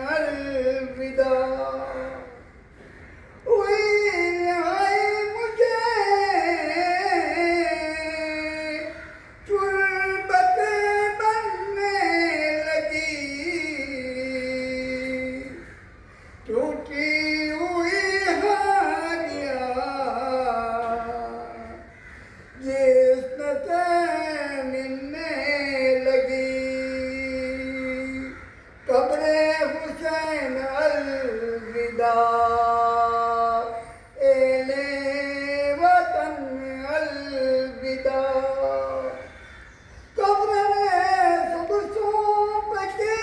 الوداع ہوئی آئی مجھے تربت بننے لگی ٹوٹی ہوئی ہاڈیاں جسم سے ملنے لگی قبر حسین الوداع اہل وطن الوداع قبر میں سب سونپ کے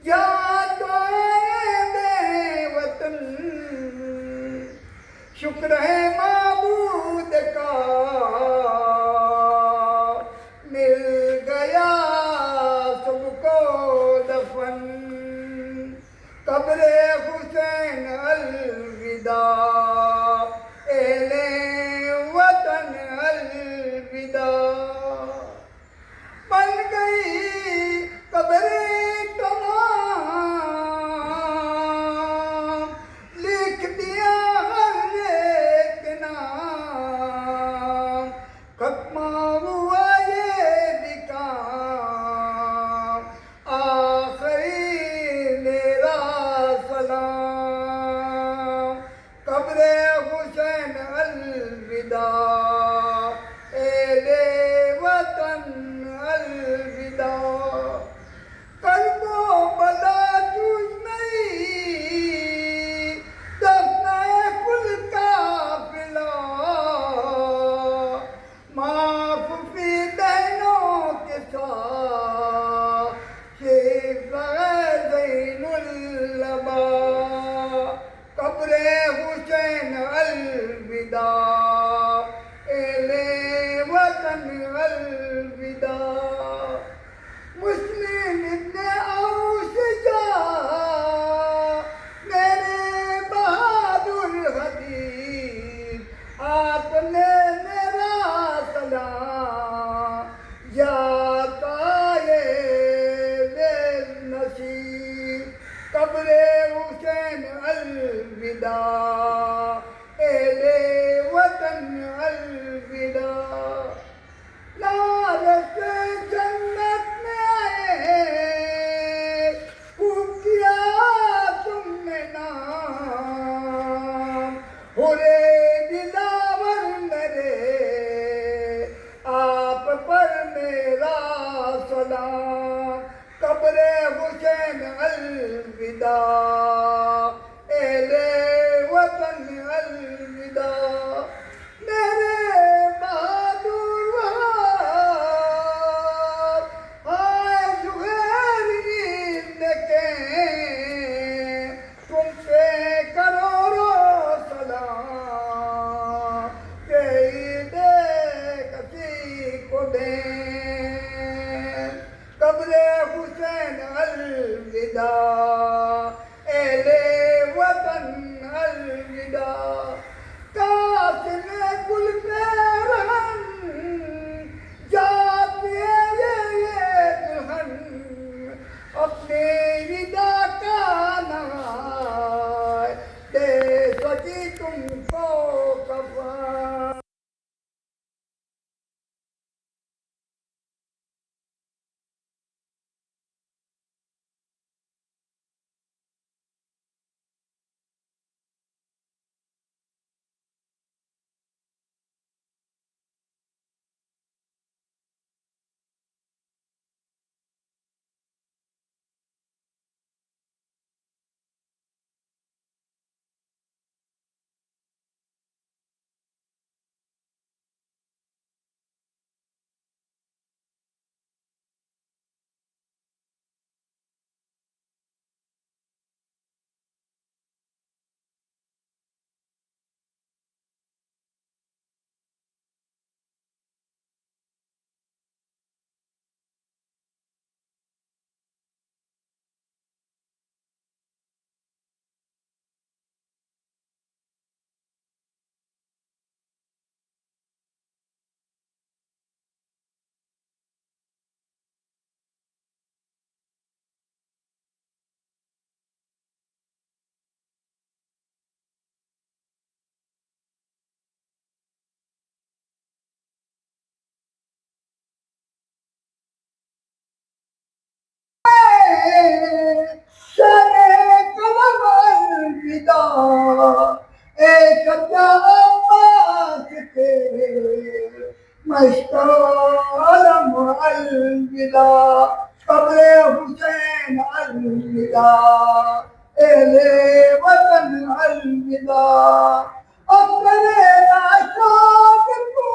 یاد آئے بے وطن شکر ہے معبود کا مل گیا سب کو دفن قبر حسین الوداع اہل وطن الوداع بن گئی قبر تمام لکھ دیا ہر ایک نام ختم ہوا یہ بھی کام آخری میرا سلام قبر حسین الوداع اہل وطن الوداع کرب و بلا جوجھ نہیں دفن کل قافلہ معاف فی دہنوں کے ساتھ شیخ زین اللبا قبر حسین الوداع اہل وطن الوداع مسلم ابن اوس جا میرے بہادر حبیب آپ نے میرا سلام یاد آئے بے نصیب قبر حسین الوداع اہل وطن الوداع لارس جنت میں آئے خوب کیا تم نے نام ہورے دلاور میرے آپ پر میرا سلام قبر حسین الوداع اہل وطن الوداع میرے بہادر آئے زغیر عید کے تم سے کروڑوں سلام کہ عید کسی کو دیں قبر حسین الوداع اہل وطن الوداع قاسم گل پیرہن جاتی ہے یہ دلہن اپنی ودا کا نغائے دے سکی تم کو کفن مشتعل الوداع قبر حسين الوداع اهل وطن الوداع اکبر عاشق کو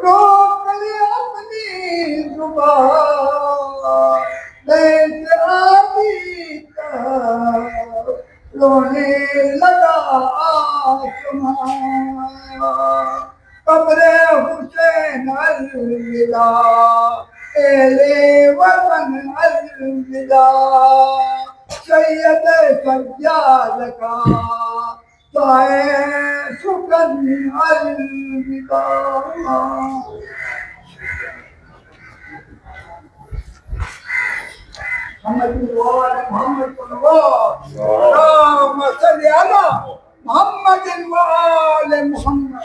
روک لے اپنی زبان لیس آبی کا رونے لگا آسمان قبر حسین الوداع اہل وطن الوداع سید سجاد کا سائے سکن الوداع محمد محمد اللهم صل على محمد وآل محمد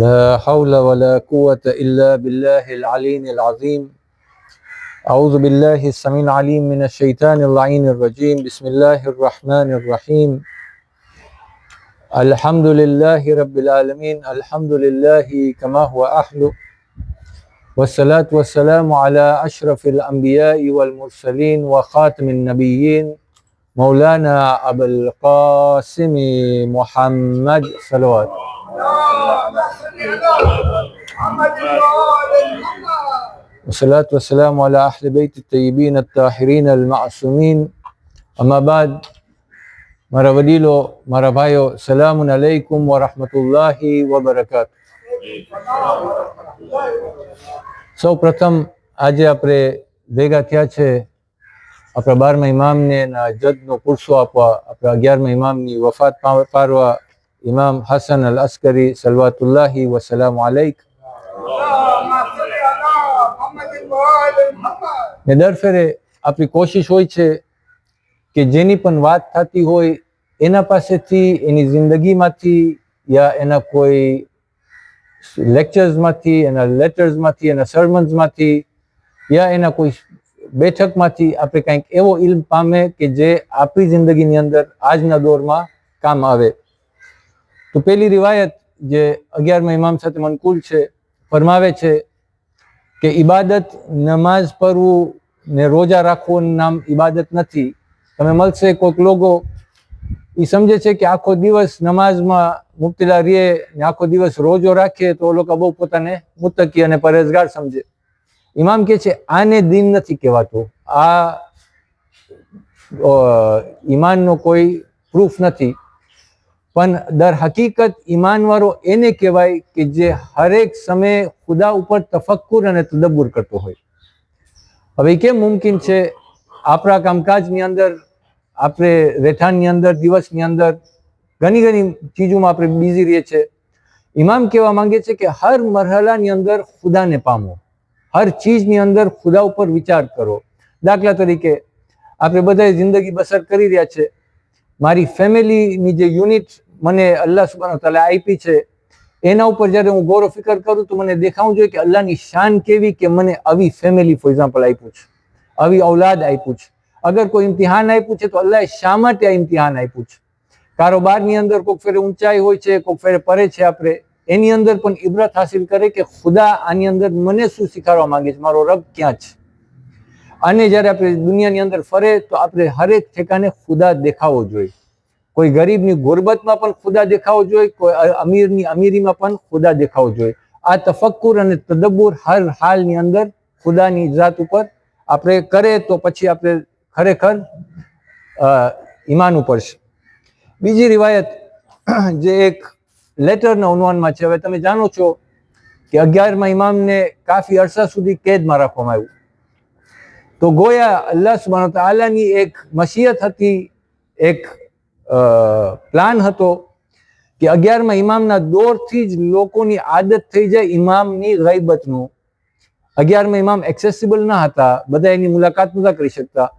لا حول ولا قوة إلا بالله العلي العظيم. أعوذ بالله السميع العليم من الشيطان اللعين الرجيم. بسم الله الرحمن الرحيم. الحمد لله رب العالمين. الحمد لله كما هو أهله، والصلاة والسلام على أشرف الأنبياء والمرسلين وخاتم النبيين مولانا أبو القاسم محمد صلوات. والصلاة والسلام على أهل بيت الطيبين الطاهرين المعصومين. أما بعد, મારા વડીલો, મારા ભાઈઓ, સલામુન અલૈકુમ વરહમતુલ્લાહિ વબરકાતુહ. સૌ પ્રથમ આજે આપણે ભેગા થયા છે આપણા 12મા ઇમામને જદનો પુરસો આપવા, આપણા 11મા ઇમામની વફાત પારવા, ઇમામ હસન અલ અસ્કરી સલવાતુલ્લાહિ વસલામુ અલૈક. ને દર ફેરે આપણી કોશિશ હોય છે કે જેની પણ વાત થતી હોય એના પાસેથી, એની જિંદગીમાંથી યા એના કોઈ લેક્ચર્સમાંથી, એના લેટર્સમાંથી, એના સર્મન્સમાંથી યા એના કોઈ બેઠકમાંથી આપણે કંઈક એવો ઇલ્મ પામે કે જે આપણી જિંદગીની અંદર આજના દોરમાં કામ આવે. તો પહેલી રિવાયત જે 11મા ઇમામ સાથે મનકુલ છે, ફરમાવે છે કે ઇબાદત નમાઝ પઢવું ને રોજા રાખવાનું નામ ઇબાદત નથી. તમે મળશે કોઈક લોકો એ સમજે છે કે આખો દિવસ નમાઝમાં મુબતલા રહે ને આખો દિવસ રોજો રાખે તો લોકો બહુ પોતાને મુત્તકી અને પરેઝગાર સમજે. ઇમામ કહે છે આને દીન નથી કહેવાતું, આ ઈમાનનો કોઈ પ્રૂફ નથી. પણ દર હકીકત ઈમાનવાળો એને કહેવાય કે જે હરેક સમયે ખુદા ઉપર તફક્કુર અને તદબ્બુર કરતો હોય. હવે કેમ મુમકિન છે આપણા કામકાજની અંદર, આપણે રહેઠાણની અંદર, દિવસની અંદર ઘણી ઘણી ચીજોમાં આપણે બિઝી રહીએ છીએ. ઇમામ કહેવા માંગે છે કે હર મરહલાની અંદર ખુદાને પામો, હર ચીજની અંદર ખુદા ઉપર વિચાર કરો. દાખલા તરીકે આપણે બધાએ જિંદગી બસર કરી રહ્યા છે. મારી ફેમિલીની જે યુનિટ મને અલ્લાહ સુબ્હાનહુ વ તઆલા આપી છે એના ઉપર જ્યારે હું ગૌરવ ફિકર કરું તો મને દેખાવું જોઈએ કે અલ્લાહની શાન કેવી કે મને આવી ફેમિલી ફોર એક્ઝામ્પલ આપ્યું છે, આવી ઔલાદ આપ્યું છે. અગર કોઈ ઇમ્તિહાન આપ્યું છે તો અલ્લાહે શા માટે આ ઇમ્તિહાન આપ્યું છે? કારોબારની અંદર કોઈક ફેરે ઊંચાઈ હોય છે, કોઈક ફેરે પરે છે, આપણે એની અંદર પણ ઇબરત હાસિલ કરે કે ખુદા આની અંદર મને શું શીખવાડવા માંગે છે, મારો રબ ક્યાં છે. અને જ્યારે આપણે દુનિયાની અંદર ફરે તો આપણે હરેક ઠેકાને ખુદા દેખાવો જોઈએ. કોઈ ગરીબની ગુરબતમાં પણ ખુદા દેખાવો જોઈએ, કોઈ અમીરની અમીરીમાં પણ ખુદા દેખાવો જોઈએ. આ તફક્કુર અને તદબ્બુર હર હાલની અંદર ખુદાની જાત ઉપર આપણે કરે તો પછી આપણે ખરેખર ઈમાન ઉપર છે. બીજી રિવાયત જે એક લેટરના ઉન્વાનમાં છે. હવે તમે જાણો છો કે 11મા ઇમામને કાફી અરસા સુધી કેદમાં રાખવામાં આવ્યું. તો ગોયા અલ્લાહ સુબ્હાનહુ વ તઆલાની એક મશિયત હતી, એક પ્લાન હતો કે 11મા ઇમામના દોરથી જ લોકોની આદત થઈ જાય ઇમામની ગૈબતનું. 11મા ઇમામ એક્સેસિબલ ન હતા, બધા એની મુલાકાત નહોતા કરી શકતા.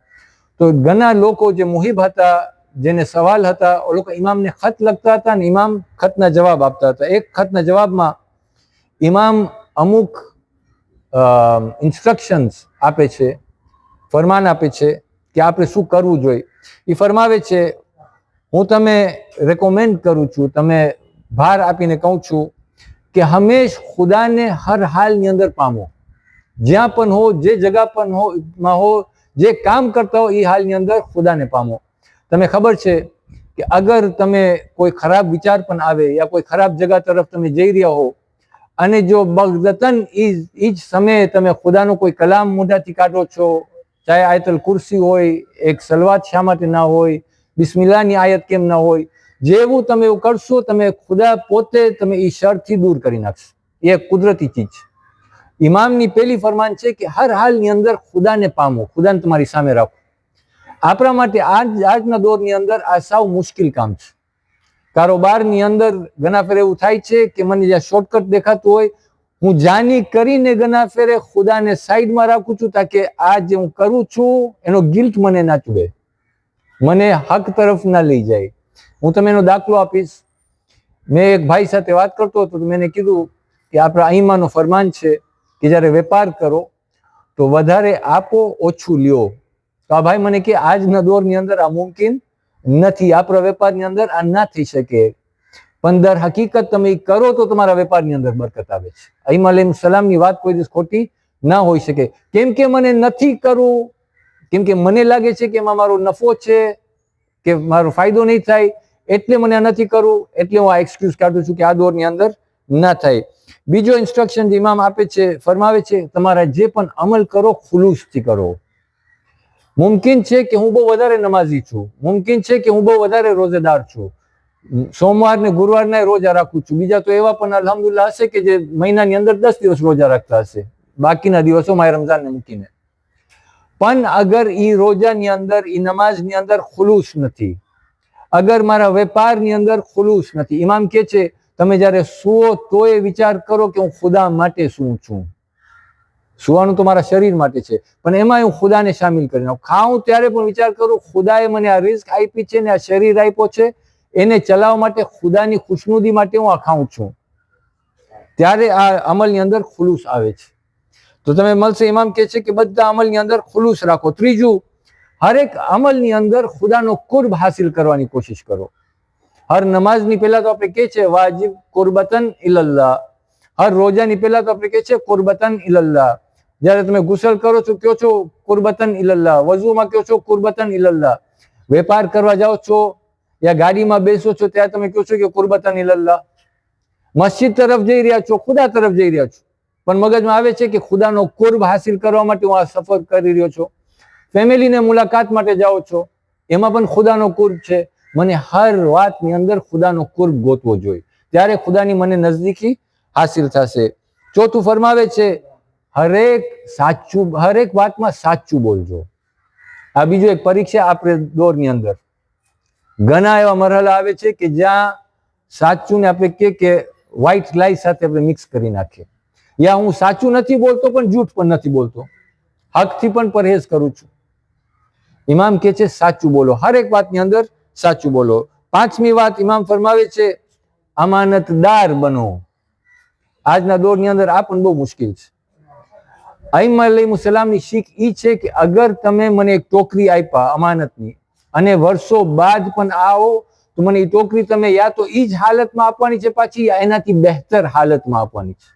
તો ઘણા લોકો જે મુહિબ હતા, જેને સવાલ હતા, એ લોકો ઇમામને ખત લખતા હતા અને ઇમામ ખતના જવાબ આપતા હતા. એક ખતના જવાબમાં ઇમામ અમુક ઇન્સ્ટ્રક્શન્સ આપે છે, ફરમાન આપે છે કે આપણે શું કરવું જોઈએ. એ ફરમાવે છે, હું તમે રેકોમેન્ડ કરું છું, તમે ભાર આપીને કહું છું કે હંમેશ ખુદાને હર હાલની અંદર પામો. જ્યાં પણ હો, જે જગા પણ હો, જે કામ કરતા હો, એ હાલની અંદર ખુદાને પામો. તમે ખબર છે કે અગર તમે કોઈ ખરાબ વિચાર પણ આવે યા કોઈ ખરાબ જગા તરફ તમે જઈ રહ્યા હો અને જો બગદતન એ જ સમયે તમે ખુદાનો કોઈ કલામ મોઢાથી કાઢો છો, ચાહે આયતલ કુર્સી હોય, એક સલવાત શા માટે ના હોય, બિસ્મિલ્લાહની આયત કેમ ના હોય, જેવું તમે એવું કરશો તમે ખુદા પોતે તમે એ શરથી દૂર કરી નાખશો. એ એક કુદરતી ચીજ છે. ઇમામની પહેલી ફરમાન છે કે હર હાલની અંદર ખુદાને પામો, ખુદાને તમારી સામે રાખો. આપણા માટે આજના દોરની અંદર આ સાવ મુશ્કેલ કામ છે. કારોબારની અંદર ઘણા ફેરે એવું થાય છે કે મને જ્યાં શોર્ટકટ દેખાતું હોય, હું જાની કરીને ઘણા ફેરે ખુદાને સાઈડમાં રાખું છું તાકે આ જે હું કરું છું એનો ગિલ્ટ મને ના ચૂડે, મને હક તરફ ના લઈ જાય. હું તમને એનો દાખલો આપીશ. મેં એક ભાઈ સાથે વાત કરતો હતો તો મેં કીધું કે આપણા અહીંમાંનો ફરમાન છે કે જ્યારે વેપાર કરો તો વધારે આપો, ઓછું લ્યો. તો આ ભાઈ મને કે આજના દોરની અંદર આ મુમકિન નથી, આપણા વેપારની અંદર આ ના થઈ શકે. પણ દર હકીકત તમે કરો તો તમારા વેપારની અંદર બરકત આવે છે. ઈમામ અલૈહિ સલામની વાત કોઈ દિવસ ખોટી ના હોઈ શકે. કેમ કે મને નથી કરવું, કેમ કે મને લાગે છે કે એમાં મારો નફો છે કે મારો ફાયદો નહીં થાય, એટલે મને આ નથી કરવું, એટલે હું આ એક્સક્યુઝ કાઢું છું કે આ દોરની અંદર ના થાય. બીજો ઇન્સ્ટ્રક્શન ઇમામ આપે છે, ફરમાવે છે, તમારા જે પણ અમલ કરો ખુલૂસથી કરો. મુમકિન છે કે હું બહુ વધારે નમાઝી છું, મુમકિન છે કે હું બહુ વધારે રોઝેદાર છું, સોમવાર ને ગુરુવારના રોજા રાખું છું, બીજા તો એવા પણ અલ્હમ્દુલિલ્લાહ હશે કે જે મહિનાની અંદર 10 દિવસ રોજા રાખતા હશે, બાકીના દિવસો માય રમઝાનને મૂકીને. પણ અગર ઈ રોજાની અંદર, ઈ નમાઝની અંદર ખુલૂસ નથી, અગર મારા વેપારની અંદર ખુલૂસ નથી, ઇમામ કહે છે તમે જ્યારે સુવો તોય વિચાર કરો કે હું ખુદા માટે સૂવું છું. સુવાનું તો મારા શરીર માટે છે, પણ એમાં હું ખુદાને શામિલ કરી નાખું. ખાઉં ત્યારે પણ વિચાર કરું ખુદાએ મને આ રિઝ્ક આપી છે ને આ શરીર આપ્યો છે, એને ચલાવવા માટે, ખુદાની ખુશનુદી માટે હું આ ખાઉં છું. ત્યારે આ અમલની અંદર ખુલૂસ આવે છે. તો તમે મળશે, ઇમામ કહે છે કે બધા અમલની અંદર ખુલૂસ રાખો. ત્રીજું, હરેક અમલની અંદર ખુદાનો કુર્બ હાસિલ કરવાની કોશિશ કરો. હર નમાઝની પહેલા તો આપણે કહે છે વાજિબ કુરબતન ઇલલ્લાહ, હર રોજાની પહેલા તો આપણે કહે છે કુરબતન ઇલલ્લાહ. જ્યારે તમે ગુસલ કરો છો કહો છો કુરબતન ઇલલ્લાહ, વઝુમાં કહો છો કુરબતન ઇલલ્લાહ, વેપાર કરવા જાઓ છો યા ગાડીમાં બેસો છો ત્યારે તમે કહો છો કે કુરબતન ઇલલ્લાહ. મસ્જિદ તરફ જઈ રહ્યા છો, ખુદા તરફ જઈ રહ્યા છો, પણ મગજમાં આવે છે કે ખુદાનો કુર્બ હાસિલ કરવા માટે હું આ સફર કરી રહ્યો છું. ફેમિલીને મુલાકાત માટે જાઓ છો, એમાં પણ ખુદાનો કુર્બ છે. મને હર વાતની અંદર ખુદાનો કુર્બ ગોતવો જોઈએ, ત્યારે ખુદાની મને નજદીકી હાસિલ થશે. ચોથું ફરમાવે છે હરેક વાતમાં સાચું બોલજો. આ બીજું એક પરીક્ષા આપણે દોરની અંદર ઘણા એવા મરહલા આવે છે કે જ્યાં સાચું ને આપણે કે વ્હાઈટ લાઈ સાથે આપણે મિક્સ કરી નાખીએ, યા હું સાચું નથી બોલતો પણ જૂઠ પણ નથી બોલતો, હકથી પણ પરહેજ કરું છું. ઇમામ કહે છે સાચું બોલો, હરેક વાતની અંદર સાચું બોલો. પાંચમી વાત ઇમામ ફરમાવે છે અમાનતદાર બનો. આજના દોરની અંદર આ પણ બહુ મુશ્કેલ છે. અઈમ્મા અલૈહિસ્સલામની શીખ ઈ છે કે અગર તમે મને એક ટોકરી આપ્યા અમાનતની અને વર્ષો બાદ પણ આવો તો મને એ ટોકરી તમે યા તો ઈ જ હાલતમાં આપવાની છે, પાછી એનાથી બહેતર હાલતમાં આપવાની છે.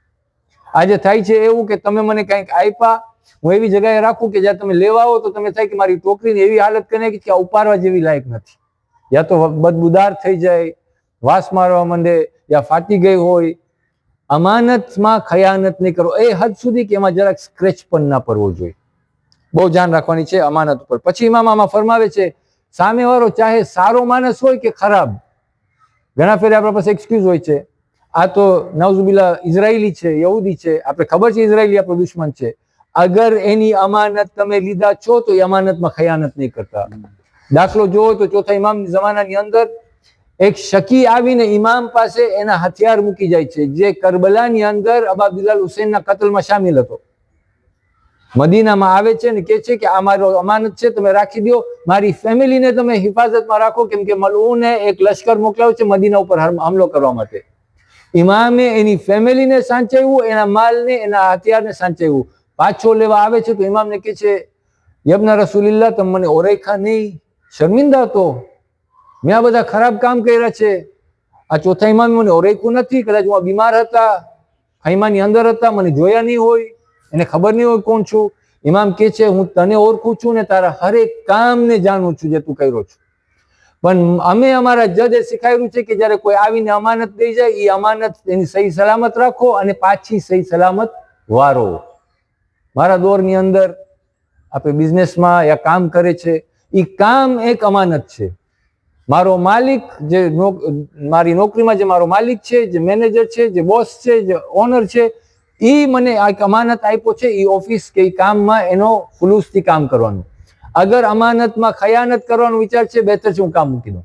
આજે થાય છે એવું કે તમે મને કંઈક આપ્યા, હું એવી જગ્યાએ રાખું કે જ્યાં તમે લેવા આવો તો તમે થાય કે મારી ટોકરીને એવી હાલત કરી નાખી કે આ ઉપાડવા જેવી લાયક નથી, યા તો બદબૂદાર થઈ જાય, વાસ મારવા માંડે, યા ફાટી ગઈ હોય. અમાનતમાં ખયાનત નહીં કરો એ હદ સુધી કે એમાં જરાક સ્ક્રેચ પણ ના પડવો જોઈએ. બહુ ધ્યાન રાખવાની છે અમાનત ઉપર. પછી ઇમામ આમાં ફરમાવે છે સામેવાળો ચાહે સારો માણસ હોય કે ખરાબ, ઘણા ફેરે આપણા પાસે એક્સક્યુઝ હોય છે, આ તો નવઝુબિલ્લા ઇઝરાયલી છે, યહૂદી છે, આપણે ખબર છે ઇઝરાયલી આપણો દુશ્મન છે, અગર એની અમાનત તમે લીધા છો તો એ અમાનતમાં ખયાનત નહીં કરતા. દાખલો જોવો તો ચોથા ઇમામની જમાનાની અંદર એક શકી આવીને ઇમામ પાસે એના હથિયાર મૂકી જાય છે, જે કરબલાની અંદર અબા બિલાલ હુસૈનના કતલમાં શામિલ હતો. મદીનામાં આવે છે ને કહે છે કે આ મારો અમાનત છે, તમે રાખી દો, મારી ફેમિલીને તમે હિફાજતમાં રાખો, કેમ કે મલઉને એક લશ્કર મોકલાવ્યો છે મદીના ઉપર હુમલો કરવા માટે. ઇમામે એની ફેમિલીને સાચવ્યું, એના માલને, એના હથિયારને સાચવ્યું. પાછો લેવા આવે છે તો ઇમામને કહે છે, યબના રસૂલિલ્લાહ, તમે મને ઓળખ્યા નહીં, શર્મિંદા હતો, મેં આ બધા ખરાબ કામ કર્યા છે. આ ચોથા ઇમામે મને ઓળખ્યું નથી, કદાચ હું બીમાર હતા, ખૈમાની અંદર હતા, મને જોયા નહીં હોય, એને ખબર નહીં હોય કોણ છું. ઇમામ કહે છે, હું તને ઓળખું છું ને તારા હરેક કામને જાણું છું જે તું કર્યો છું. પણ અમે અમારા જજે શીખાયું છે કે જ્યારે કોઈ આવીને અમાનત દઈ જાય, એ અમાનત એની સહી સલામત રાખો અને પાછી સહી સલામત વારો. મારા દોરની અંદર આપણે બિઝનેસમાં યા કામ કરે છે, એ કામ એક અમાનત છે. મારો માલિક જે મારી નોકરીમાં જે મારો માલિક છે, જે મેનેજર છે, જે બોસ છે, જે ઓનર છે, એ મને આ અમાનત આપ્યો છે, એ ઓફિસ કે કામમાં એનો ખુલૂસથી કામ કરવાનું. અગર અમાનતમાં ખયાનત કરવાનો વિચાર છે, બહેતર છે હું કામ મૂકી દઉં.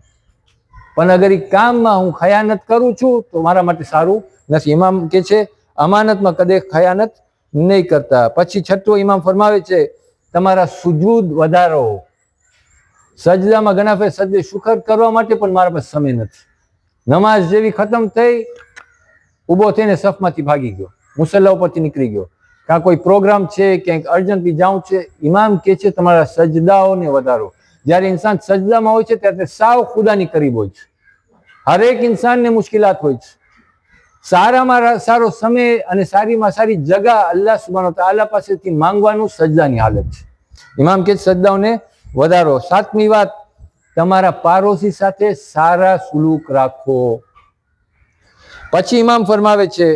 પણ અગર એ કામમાં હું ખયાનત કરું છું તો મારા માટે સારું નથી. ઇમામ કે છે અમાનતમાં કદે ખયાનત નહીં કરતા. પછી છઠ્ઠો ઇમામ ફરમાવે છે, તમારા સુજૂદ વધારો. સજદામાં ઘણા ફેર સજદે શુકર કરવા માટે પણ મારા પાસે સમય નથી. નમાઝ જેવી ખતમ થઈ, ઊભો થઈને સફમાંથી ભાગી ગયો, મુસલ્લા ઉપરથી નીકળી ગયો, કાં કોઈ પ્રોગ્રામ છે, ક્યાંક અર્જન્ટલી જાઉં છે. ઇમામ કે છે તમારા સજદાઓને વધારો. જ્યારે ઇન્સાન સજદામાં હોય છે ત્યારે સાવ ખુદાની કરીબ હોય છે. હરેક ઇન્સાનને મુશ્કેલાત હોય છે. સારામાં સારો સમય અને સારીમાં સારી જગા અલ્લાહ સુબ્હાનહુ તઆલા પાસેથી માંગવાનું સજદાની હાલત છે. ઇમામ કે સજદાઓને વધારો. સાતમી વાત, તમારા પાડોશી સાથે સારા સુલુક રાખો. પછી ઇમામ ફરમાવે છે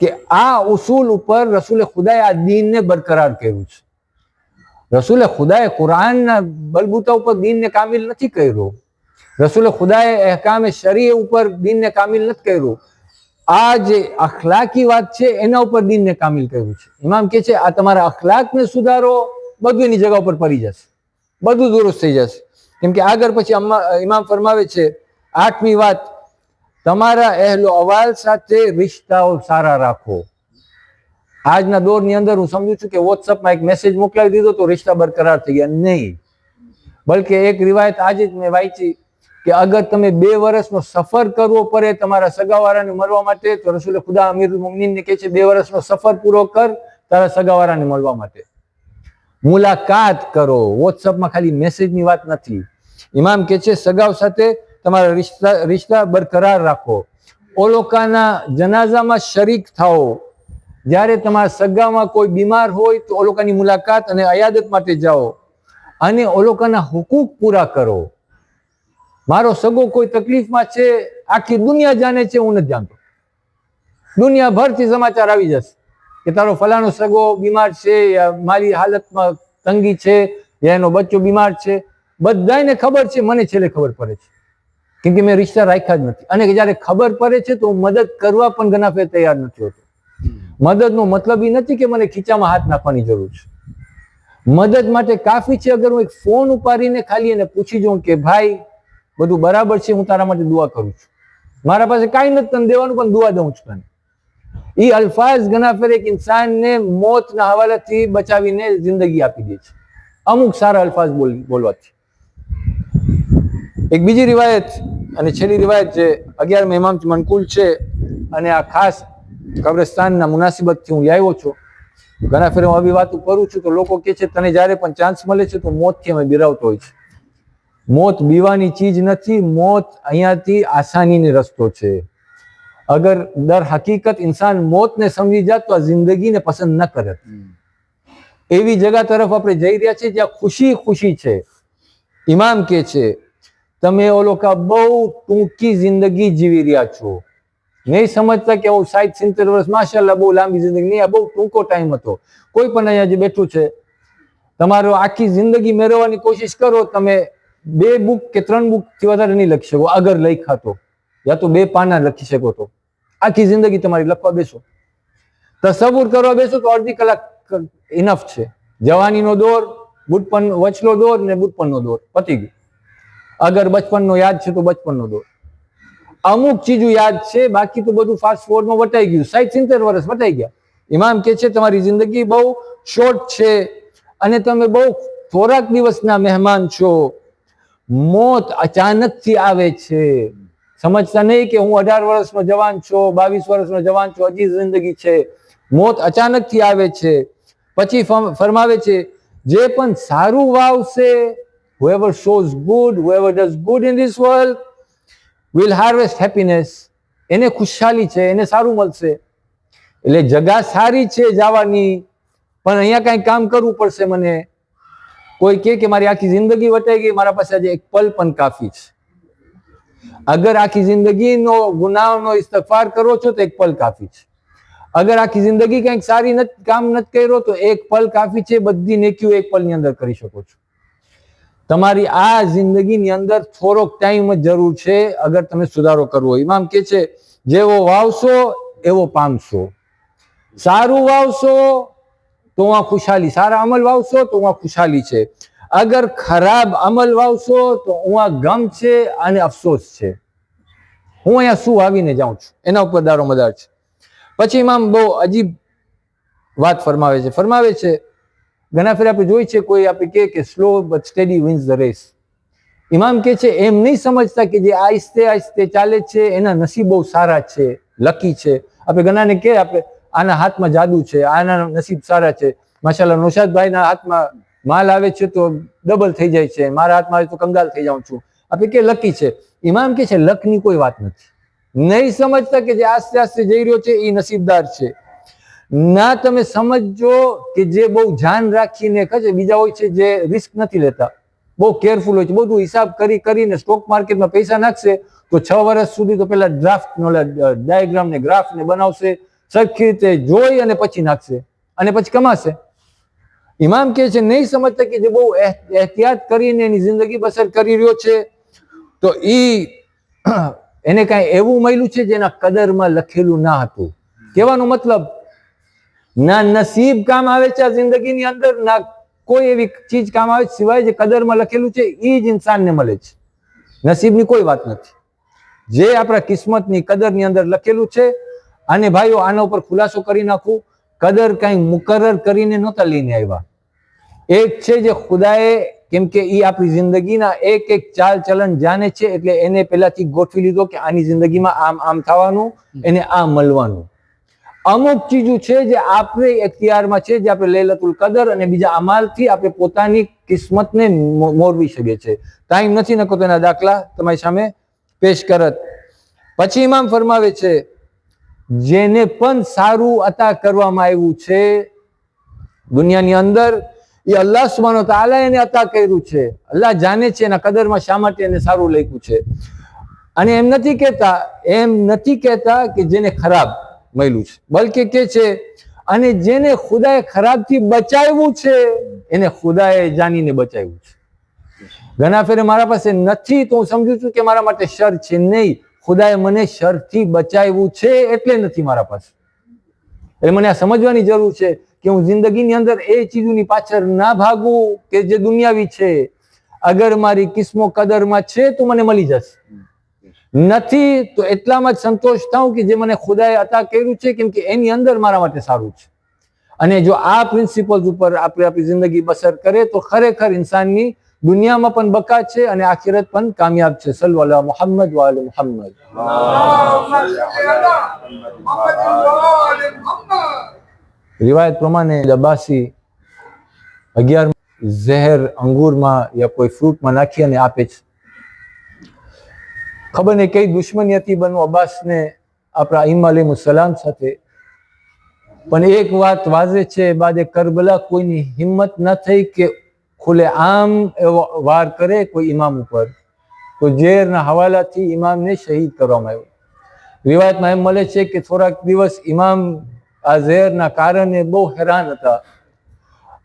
કે આ ઉસૂલ ઉપર રસૂલે ખુદાએ આ દીનને બરકરાર કર્યું છે. રસૂલે ખુદાએ કુરાનના બલબૂતા ઉપર દીનને કામિલ નથી કર્યો. રસૂલે ખુદાએ અહકામે શરીય ઉપર દીનને કામિલ નથી કર્યું. આ જે અખલાકી વાત છે એના ઉપર દીનને કામિલ કર્યું છે. ઇમામ કહે છે આ તમારા અખલાકને સુધારો, બધું એની જગા ઉપર પડી જશે, બધું દુરુસ્ત થઈ જશે. કેમ કે આગળ પછી ઇમામ ફરમાવે છે આઠમી વાત, તમારા અહેલો અવાલ સાથે રિશ્તાઓ સારા રાખો. આજના દોરની અંદર હું સમજુ છું કે વોટ્સઅપમાં એક મેસેજ મોકલાવી દીધો તો રિશ્તા બરકરાર થઈ ગયા, નહીં. બલકે એક રિવાયત આજે જ મેં વાંચી કે અગર તમે 2 વર્ષનો સફર કરવો પડે તમારા સગાવાળાને મળવા માટે, તો રસૂલે ખુદા અમીરુલ મોમિનીનને કહે છે 2 વર્ષનો સફર પૂરો કર તારા સગાવાળાને મળવા માટે. મુલાકાત કરો. વોટ્સઅપમાં ખાલી મેસેજની વાત નથી. ઇમામ કહે છે સગાઓ સાથે તમારા રિશ્તા બરકરાર રાખો. ઓલોકાના જનાઝામાં શરીક થાઓ. જ્યારે તમારા સગામાં કોઈ બીમાર હોય તો ઓલોકાની મુલાકાત અને અયાદત માટે જાઓ અને ઓલોકાના હુકુક પૂરા કરો. મારો સગો કોઈ તકલીફમાં છે, આખી દુનિયા જાણે છે, હું નથી જાણતો. દુનિયાભરથી સમાચાર આવી જશે કે તારો ફલાણો સગો બીમાર છે, યા મારી હાલતમાં તંગી છે, યા એનો બચ્ચો બીમાર છે. બધાને ખબર છે, મને છેલ્લે ખબર પડે છે, કેમ કે મેં રિશ્તા રાખ્યા જ નથી. અને જયારે ખબર પડે છે તો હું મદદ કરવા પણ ઘણા ફેર તૈયાર નથી હોતો. મદદનો મતલબ એ નથી કે મને ખીચામાં હાથ નાખવાની જરૂર છે. મદદ માટે કાફી છે અગર હું એક ફોન ઉપાડીને ખાલી એને પૂછી જાઉં કે ભાઈ બધું બરાબર છે, હું તારા માટે દુઆ કરું છું, મારા પાસે કાંઈ નથી તને દેવાનું પણ દુઆ દઉં છું તને. એ અલ્ફાઝ ઘણા ફેર એક ઇન્સાનને મોતના હવાલાથી બચાવીને જિંદગી આપી દે છે, અમુક સારા અલ્ફાઝ બોલવાથી. એક બીજી રિવાયત અને છેલ્લી રિવાયત જે 11 ઇમામ મનકુલ છે અને આ ખાસ કબ્રસ્તાનના મુનાસિબતથી હું આવ્યો છું. ઘણા ફેર હું આવી વાતો કરું છું તો લોકો કહે છે તને જ્યારે પણ ચાન્સ મળે છે તો મોતથી અમે બિરાવતો હોય છે. મોત બીવાની ચીજ નથી. મોત અહીંયાથી આસાનીનો રસ્તો છે. અગર દર હકીકત ઇન્સાન મોતને સમજી જાત તો આ જિંદગીને પસંદ ન કરે. એવી જગા તરફ આપણે જઈ રહ્યા છીએ જ્યાં ખુશી ખુશી છે. ઇમામ કહે છે તમે ઓ લોકો બહુ ટૂંકી જિંદગી જીવી રહ્યા છો. નહીં સમજતા કે હું 60-70 વર્ષ માશાલ્લાહ બહુ લાંબી જિંદગી નહીં, આ બહુ ટૂંકો ટાઈમ હતો. કોઈ પણ અહીંયા જે બેઠું છે તમારો આખી જિંદગી મેળવવાની કોશિશ કરો, તમે 2 બુક કે 3 બુક થી વધારે નહીં લખી શકો. અગર લખ્યા તો યા તો 2 પાના લખી શકો તો આખી જિંદગી તમારી લખવા બેસો, તસવ્વુર કરવા બેસો તો અડધી કલાક ઇનફ છે. જવાનીનો દોર, બુટપણ વચલો દોર ને બુટપણનો દોર પતી ગયું. અગર બચપનનો યાદ છે તો બચપનનો દોર. અમુક ચીજો યાદ છે, બાકી તો બધું ફાસ્ટ ફોર્વર્ડમાં વટાઈ ગયું. 60-70 વર્ષ વટાઈ ગયા. ઇમામ કહે છે તમારી જિંદગી બહુ શોર્ટ છે અને તમે બહુ થોડાક દિવસના મહેમાન છો. મોત અચાનકથી આવે છે. સમજતા નહીં કે હું 18 વર્ષનો જવાન છું, 22 વર્ષનો જવાન છું, હજી જિંદગી છે. મોત અચાનકથી આવે છે. પછી ફરમાવે છે, જે પણ સારું વાવશે, whoever sows good, whoever does good in this world will harvest happiness. એને ખુશાલી છે, એને સારું મળશે. એટલે જગા સારી છે જવાની, પણ અહીંયા કઈ કામ કરવું પડશે મને. કોઈ કે મારી આખી જિંદગી વટાઈ ગઈ, મારા પાસે આજે એક પલ પણ કાફી છે. અગર આખી જિંદગીનો ગુનાહનો ઇસ્તગફાર કરો છો તો એક પલ કાફી છે. અગર આખી જિંદગી કંઈક સારી કામ નથી કર્યો તો એક પલ કાફી છે. બધી નેકીઓ એક પલની અંદર કરી શકો છો. તમારી આ જિંદગીની અંદર થોડોક ટાઈમ જ જરૂર છે અગર તમે સુધારો કરવો. ઇમામ કે છે, જેવો વાવશો એવો પામશો. સારું વાવશો તો આ ખુશાલી, સારા અમલ વાવશો તો આ ખુશાલી છે. અગર ખરાબ અમલ વાવશો તો આ ગમ છે અને અફસોસ છે. હું અહીંયા શું વાવીને જાઉં છું એના ઉપર દારોમદાર છે. પછી ઇમામ બહુ અજીબ વાત ફરમાવે છે, ઘણા ફેર આપણે જોઈ છે, કોઈ આપણે કે slow but steady wins the race. ઇમામ કે છે એમ નહીં સમજતા કે જે આહિસ્તે આહિસ્તે ચાલે છે એના નસીબ બહુ સારા છે, લકી છે. આપણે ઘણાને કે આપણે આના હાથમાં જાદુ છે, આના નસીબ સારા છે. માશાલ્લાહ નૌશાદભાઈના હાથમાં માલ આવે છે તો ડબલ થઈ જાય છે, મારા હાથમાં આવે તો કંગાલ થઈ જાઉં છું. આપણે કે લકી છે. ઇમામ કે છે લકની કોઈ વાત નથી. નહીં સમજતા કે જે આસ્તે આસ્તે જઈ રહ્યો છે એ નસીબદાર છે. ના તમે સમજો કે જે બહુ ધ્યાન રાખીને ખસે બીજા હોય છે જે રિસ્ક નથી લેતા, બહુ કેરફુલ હોય છે, બધું હિસાબ કરીને સ્ટોક માર્કેટમાં પૈસા નાખશે તો 6 વર્ષ સુધી તો પેલા ડ્રાફ્ટ ડાયાગ્રામ ને ગ્રાફ ને બનાવશે, સરખી રીતે જોઈ અને પછી નાખશે અને પછી કમાશે. ઇમામ કે છે નહીં સમજતા કે જે બહુ એહતિયાત કરીને એની જિંદગી બસર કરી રહ્યો છે તો એને કાંઈ એવું મળ્યું છે જેના કદરમાં લખેલું ના હતું. કહેવાનો મતલબ, ના નસીબ કામ આવે છે આ જિંદગીની અંદર, ના કોઈ એવી ચીજ કામ આવે સિવાય જે કદરમાં લખેલું છે એ જ ઇન્સાનને મળે છે. નસીબની કોઈ વાત નથી. જે આપણા કિસ્મતની કદરની અંદર લખેલું છે. અને ભાઈઓ આના ઉપર ખુલાસો કરી નાખું, કદર કઈ મુકરર કરીને નહોતા લઈને આવ્યા. એક છે જે ખુદાએ, કેમ કે એ આપણી જિંદગીના એક એક ચાલ ચલન જાણે છે એટલે એને પહેલાથી ગોઠવી લીધો કે આની જિંદગીમાં આમ થવાનું, એને આ મળવાનું. અમુક ચીજો છે જે આપણે એખતિયારમાં છે, જે આપણે લૈલતુલ કદર અને બીજા અમાલથી આપણે પોતાની કિસ્મતને મોરવી શકીએ છીએ. ટાઈમ નથી નકો તેના દાખલા તમારી સામે પેશ કરત. પછી ઇમામ ફરમાવે છે, જેને પણ સારું અતા કરવામાં આવ્યું છે દુનિયાની અંદર, એ અલ્લાહ સુબ્હાનહુ વ તઆલા એને અતા કર્યું છે. અલ્લાહ જાણે છે એના કદરમાં શા માટે એને સારું લખ્યું છે. અને એમ નથી કહેતા કે જેને ખરાબ મળ્યું છે, બલકે કે છે અને જેને ખુદાએ ખરાબથી બચાવ્યું છે એને ખુદાએ જાનીને બચાવ્યું છે. ઘણા ફેરે મારા પાસે નથી તો હું સમજુ છું કે મારા માટે શર છે. નહીં, ખુદાએ મને શરથી બચાવ્યું છે એટલે નથી મારા પાસે. એટલે મને આ સમજવાની જરૂર છે કે હું જિંદગીની અંદર એ ચીજોની પાછળ ના ભાગું કે જે દુનિયાવી છે. અગર મારી કિસ્મો કદરમાં છે તો મને મળી જશે, નથી તો એટલામાં જ સંતોષ થાઉં કે જે મને ખુદાએ અતા કર્યું છે, કેમ કે એની અંદર મારા માટે સારું છે. અને જો આ પ્રિન્સિપલ્સ ઉપર આપણે આપણી જિંદગી બસર કરે તો ખરેખર ઇન્સાનની દુનિયામાં પણ બકા છે અને આખિરત પણ કામયાબ છે. સલ્લુ અલા મુહમ્મદ વ આલે મુહમ્મદ. રિવાયત પ્રમાણે અબ્બાસી 11 ઝહેર અંગૂરમાં યા કોઈ ફ્રૂટમાં નાખી અને આપે છે. ખબર નહીં કઈ દુશ્મની હતી બનુ અબ્બાસને આપણા ઇમામ અલૈહિસ્સલામ સાથે, પણ એક વાત વાઝે છે, બાદ કરબલા કોઈની હિંમત ન થઈ કે ખુલે આમ એવો વાર કરે કોઈ ઇમામ ઉપર, તો ઝેરના હવાલાથી ઇમામને શહીદ કરવામાં આવ્યો. રિવાયતમાં એમ મળે છે કે થોડાક દિવસ ઇમામ આ ઝેરના કારણે બહુ હેરાન હતા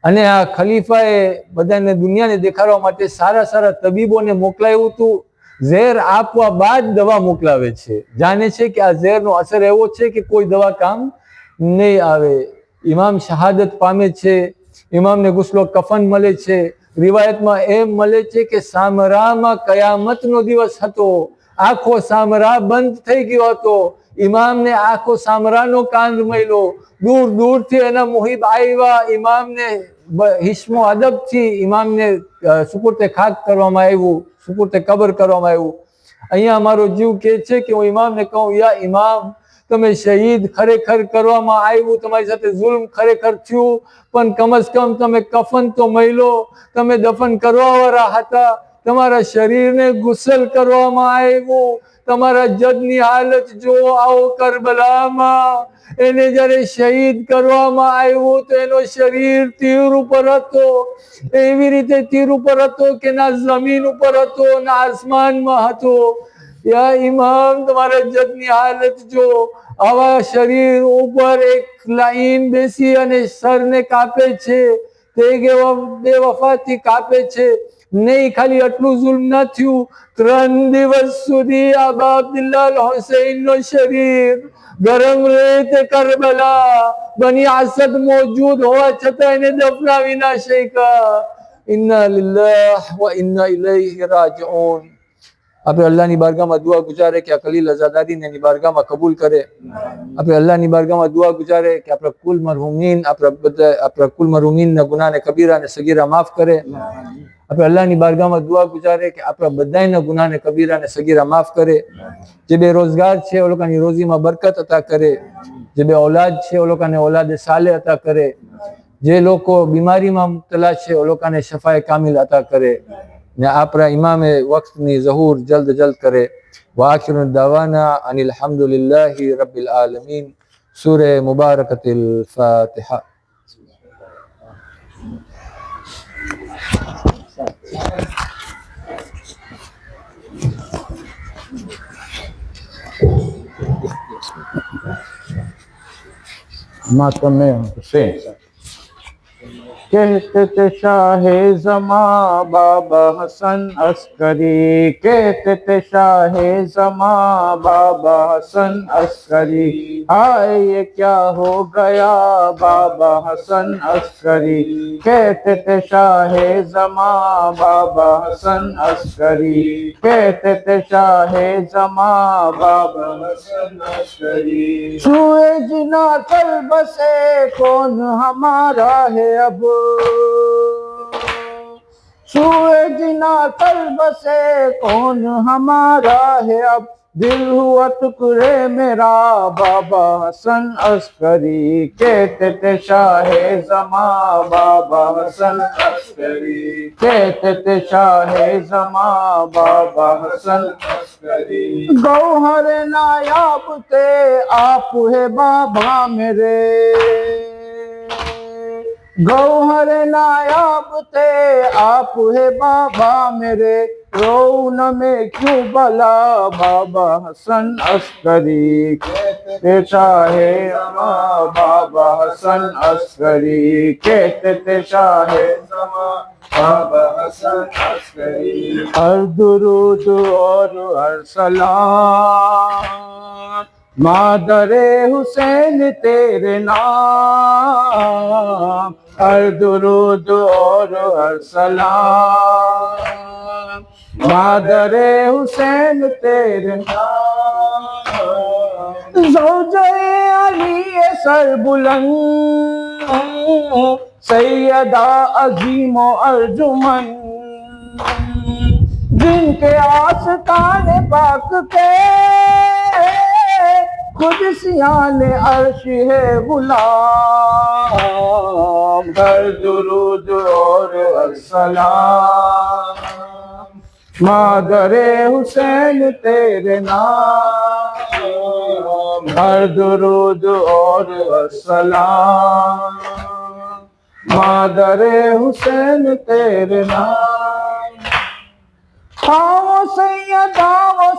અને આ ખલીફાએ બધાને દુનિયાને દેખાડવા માટે સારા સારા તબીબોને મોકલાવ્યું હતું. ઝેર આપવા બાદ દવા મોકલાવે છે, જાણે છે કે આ ઝેરનો અસર એવો છે કે કોઈ દવા કામ નહીં આવે. ઇમામ શહાદત પામે છે, ઇમામને ગુસ્લો કફન મળે છે. રિવાયતમાં એમ મળે છે કે સામરામાં કયામતનો દિવસ હતો, આખો સામરા બંધ થઈ ગયો હતો. ઇમામને આખો સામરાનો કાંદ મળ્યો, દૂર દૂરથી એના મુહિબ આવ્યા. ઇમામને હિસ્મો અદબથી ઇમામને સુપુર્તે ખાક કરવામાં આવ્યું, સુપુર્તે કબર કરવામાં આવ્યું. અહીંયા અમારો જીવ કહે છે કે હું ઇમામને કહું, યા ઇમામ, તમે શહીદ ખરેખર કરવામાં આવ્યું, તમારી સાથે જુલ્મ ખરેખર થયું, પણ કમ તમે કફન તો મહિલો, તમે દફન કરવાવાળા હતા, તમારા શરીરને ગુસલ કરવામાં આવ્યું, તમારા જજની હાલત જો આવો કરબલામાં, એને જ્યારે શહીદ કરવામાં આવ્યું તો એનો શરીર તીર ઉપર હતો, એવી રીતે તીર ઉપર હતો કે ના જમીન ઉપર હતો ના આસમાનમાં હતો. યા ઇમામ, તમારા જજની હાલત જો, આવા શરીર ઉપર એક લાઈન બેસી અને સરને કાપે છે, તે બેવફાથી કાપે છે. નહીં ખાલી આટલું જુલ્મ ન થયું, 3 દિવસ સુધી આબા અબ્દુલ્લાહ હુસૈનનો શરીર ગરમ રહેતે કરબલા, બની આસદ મોજૂદ હોવા છતાં એને દફનાવી ના શક્યા. ઇન્ના લિલ્લાહ વ ઇન્ના ઇલૈહિ રાજિઉન. આપણે અલ્લાહની બારગાહમાં દુઆ ગુજારે કે આ ખલીલ અઝાદારીને એની બારગાહમાં કબૂલ કરે. આપણે અલ્લાહની બારગાહમાં દુઆ ગુજારે કે આપણા કુલ મરહુમીનના ગુનાહને કબીરા અને સગીરા માફ કરે. આપણે અલ્લાહની બારગાહમાં દુઆ ગુજારે કે આપણા બધાયના ગુનાહને કબીરા અને સગીરા માફ કરે. જે બેરોજગાર છે એ લોકોની રોજીમાં બરકત અતા કરે. જે બે ઔલાદ છે એ લોકોને ઔલાદ સાલે અતા કરે. જે લોકો બીમારીમાં મુબતલા છે એ લોકોને શફાએ કામિલ અતા કરે. ને આપણા ઇમામે વક્તની ઝહૂર જલ્દ કરે. વાખિરુ દાવાના અનિલ હમ્દુલિલ્લાહી રબ્બિલ આલમીન. સૂરે મુબારકતિલ ફાતિહા. मातम हुसैन कहते थे शाहे ज़मां बाबा हसन अस्करी, कहते थे शाहे ज़मां बाबा हसन अस्करी, हाय ये क्या हो गया बाबा हसन अस्करी. कहते थे शाहे ज़मां बाबा हसन अस्करी, कहते थे शाहे ज़मां बाबा हसन अस्करी. छुए जिना कल्ब से कौन हमारा है अब, छुए जिना कल्ब से कौन हमारा है अब, दिल हुआ टुकड़े मेरा बाबा हसन अस्करी. कहते थे शाहे ज़मां बाबा हसन अस्करी, कहते थे शाहे ज़मां बाबा हसन अस्करी. गौहर नायाब थे आप है बाबा मेरे, गौहर नायाब थे आप है बाबा मेरे, रोन में क्यों भला बाबा हसन अस्करी. कहते शाहे ज़मां बाबा हसन अस्करी, कहते थे शाहे ज़मां बाबा हसन अस्करी. हर दुरूद और हर सलाम मादरे हुसैन तेरे नाम, हर दुरूद और हर सलाम मादरे हुसैन तेरे नाम. ज़ौजे अली सर बुलंद सैयदा अजीम अर्जुमन, जिनके आस्ताने पाक के खुद सियाने अर्श है गुलाम. हर दुरूद और सलाम मादरे हुसैन तेरे नाम, हर दुरूद और सलाम मादरे हुसैन तेरे नाम. आओ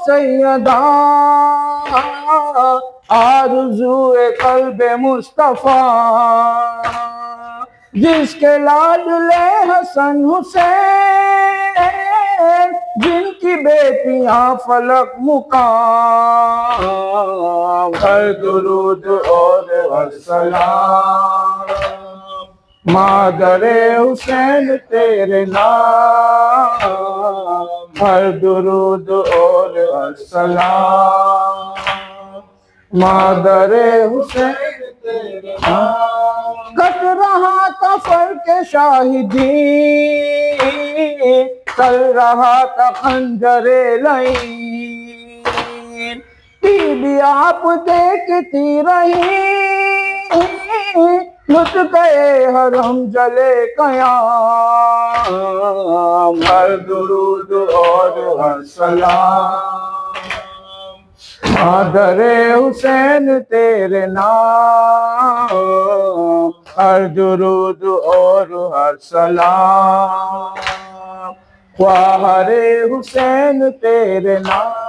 सैयदा आरज़ूए क़ल्बे मुस्तफ़ा, जिसके लाडले हसन हुसैन, जिनकी बेटियां फलक मुकाम. हर दुरूद और सलाम मादरे हुसैन तेरे नाम, हर दुरूद और सलाम मादरे हुसैन तेरे नाम. कट रहा था फर्क शाहिदी, चल रहा था खंजरे लई, ٹی وی آپ دیکھتی رہی لٹ گئے حرم جلے قیام ہر درود اور ہر سلام مادر حسین تیرے نام ہر درود اور ہر سلام خواہر حسین تیرے نام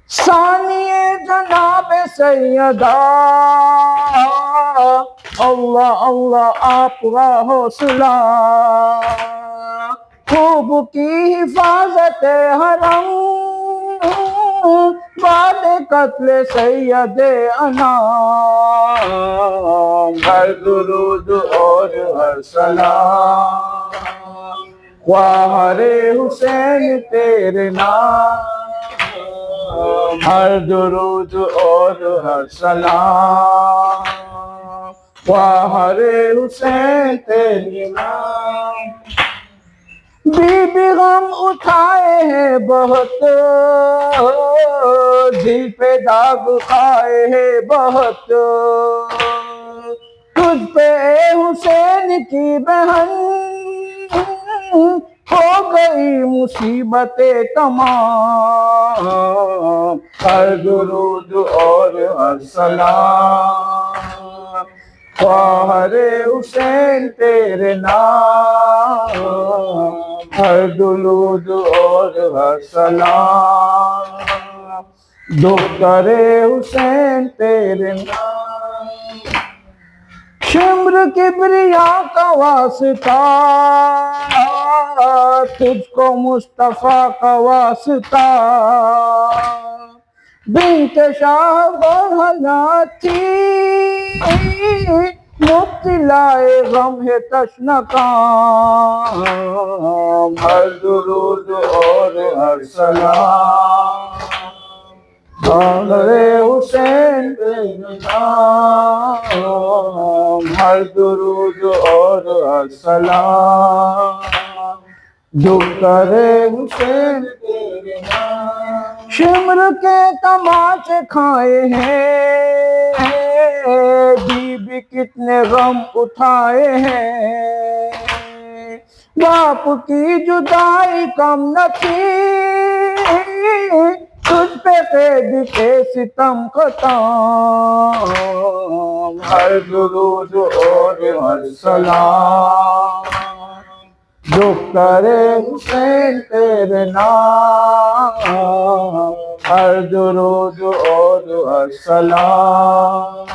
ثانی جناب سیدہ اللہ اللہ آپ کا حوصلہ خوب کی حفاظت حرم بعد قتل سید انام ہر درود اور ہر سلام خواہر حسین تیرے نام ہر درود اور ہر سلام خواہر حسین تیرے نام بی بی غم اٹھائے ہیں بہت دل پہ داغ کھائے ہیں بہت تجھ پہ اے حسین کی بہن ہو گئی مصیبتیں تمام ہر درود اور ہر سلام خواہر حسین تیرے نام ہر درود اور ہر سلام دختر حسین تیرے نام شمر کبریا کا واسطہ تجھ کو مصطفیٰ کا واسطہ بنت شاہ برہنہ تھی مبتلا غم ہے تشنکام ہر درود اور ہر سلام خواہر حسین تیرے نام ہر درود اور ہر سلام دختر حسین تیرے نام شمر کے تماچے کھائے ہیں بی بی کتنے غم اٹھائے ہیں باپ کی جدائی کم نہ تھی تجھ پہ قید کے ستم ختم ہر درود اور ہر سلام دختر حسین تیرے نام ہر درود اور ہر سلام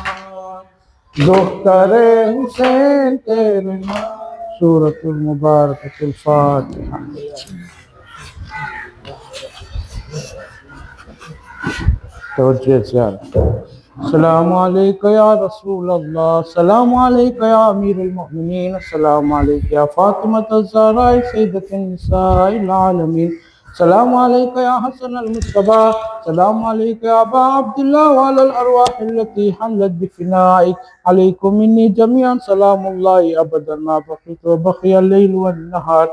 دختر حسین تیرے نام سورۃ المبارکۃ الفاتحہ توجہ سے السلام علیکہ یا رسول اللہ السلام علیکہ یا امیر المؤمنین السلام علیکہ یا فاطمہ الزہراء سیدۃ النساء العالمین السلام علیکہ یا حسن المصطفیٰ السلام علیکہ یا ابا عبداللہ وعلی الارواح التي حلت بفنائک علیکم منی جمیعا سلام اللہ ابدا ما بقیت وبقی اللیل والنہار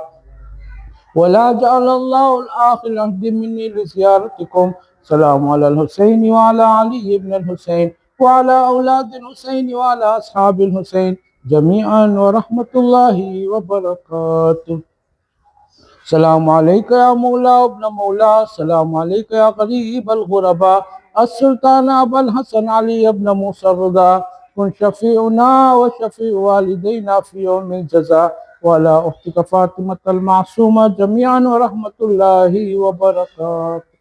ولا جعل اللہ الآخر العهد منی لزیارتکم السلام علی الحسین وعلی علی ابن الحسین وعلی اولاد الحسین وعلی اصحاب الحسین جمیعا ورحمت اللہ وبرکاتہ السلام علیکہ یا مولا ابن مولا السلام علیکہ یا قریب الغرباء السلطان ابا الحسن علی ابن موسیٰ الرضا کن شفیعنا وشفیع والدینا فی یوم الجزاء وعلی اختک فاطمة المعصومہ جمیعا ورحمت اللہ وبرکاتہ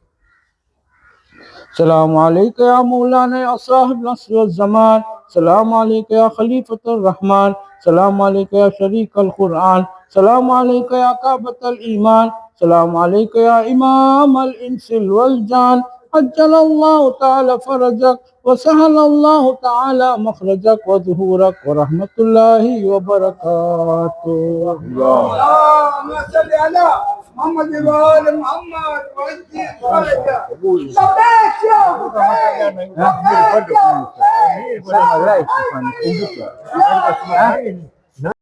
السلام علیکہ یا مولانا یا صاحب العصر والزمان السلام علیکہ یا خلیفۃ الرحمن السلام علیکہ یا شریک القرآن السلام علیکہ یا کعبۃ الایمان السلام علیکہ یا امام الانس والجان عجل اللہ تعالی فرجک وسہل اللہ تعالی مخرجک وظہورک ورحمت اللہ وبرکاتہ اللهم صل على محمد وآل محمد وعجل فرجه لبيك يا حسين لبيك يا حسين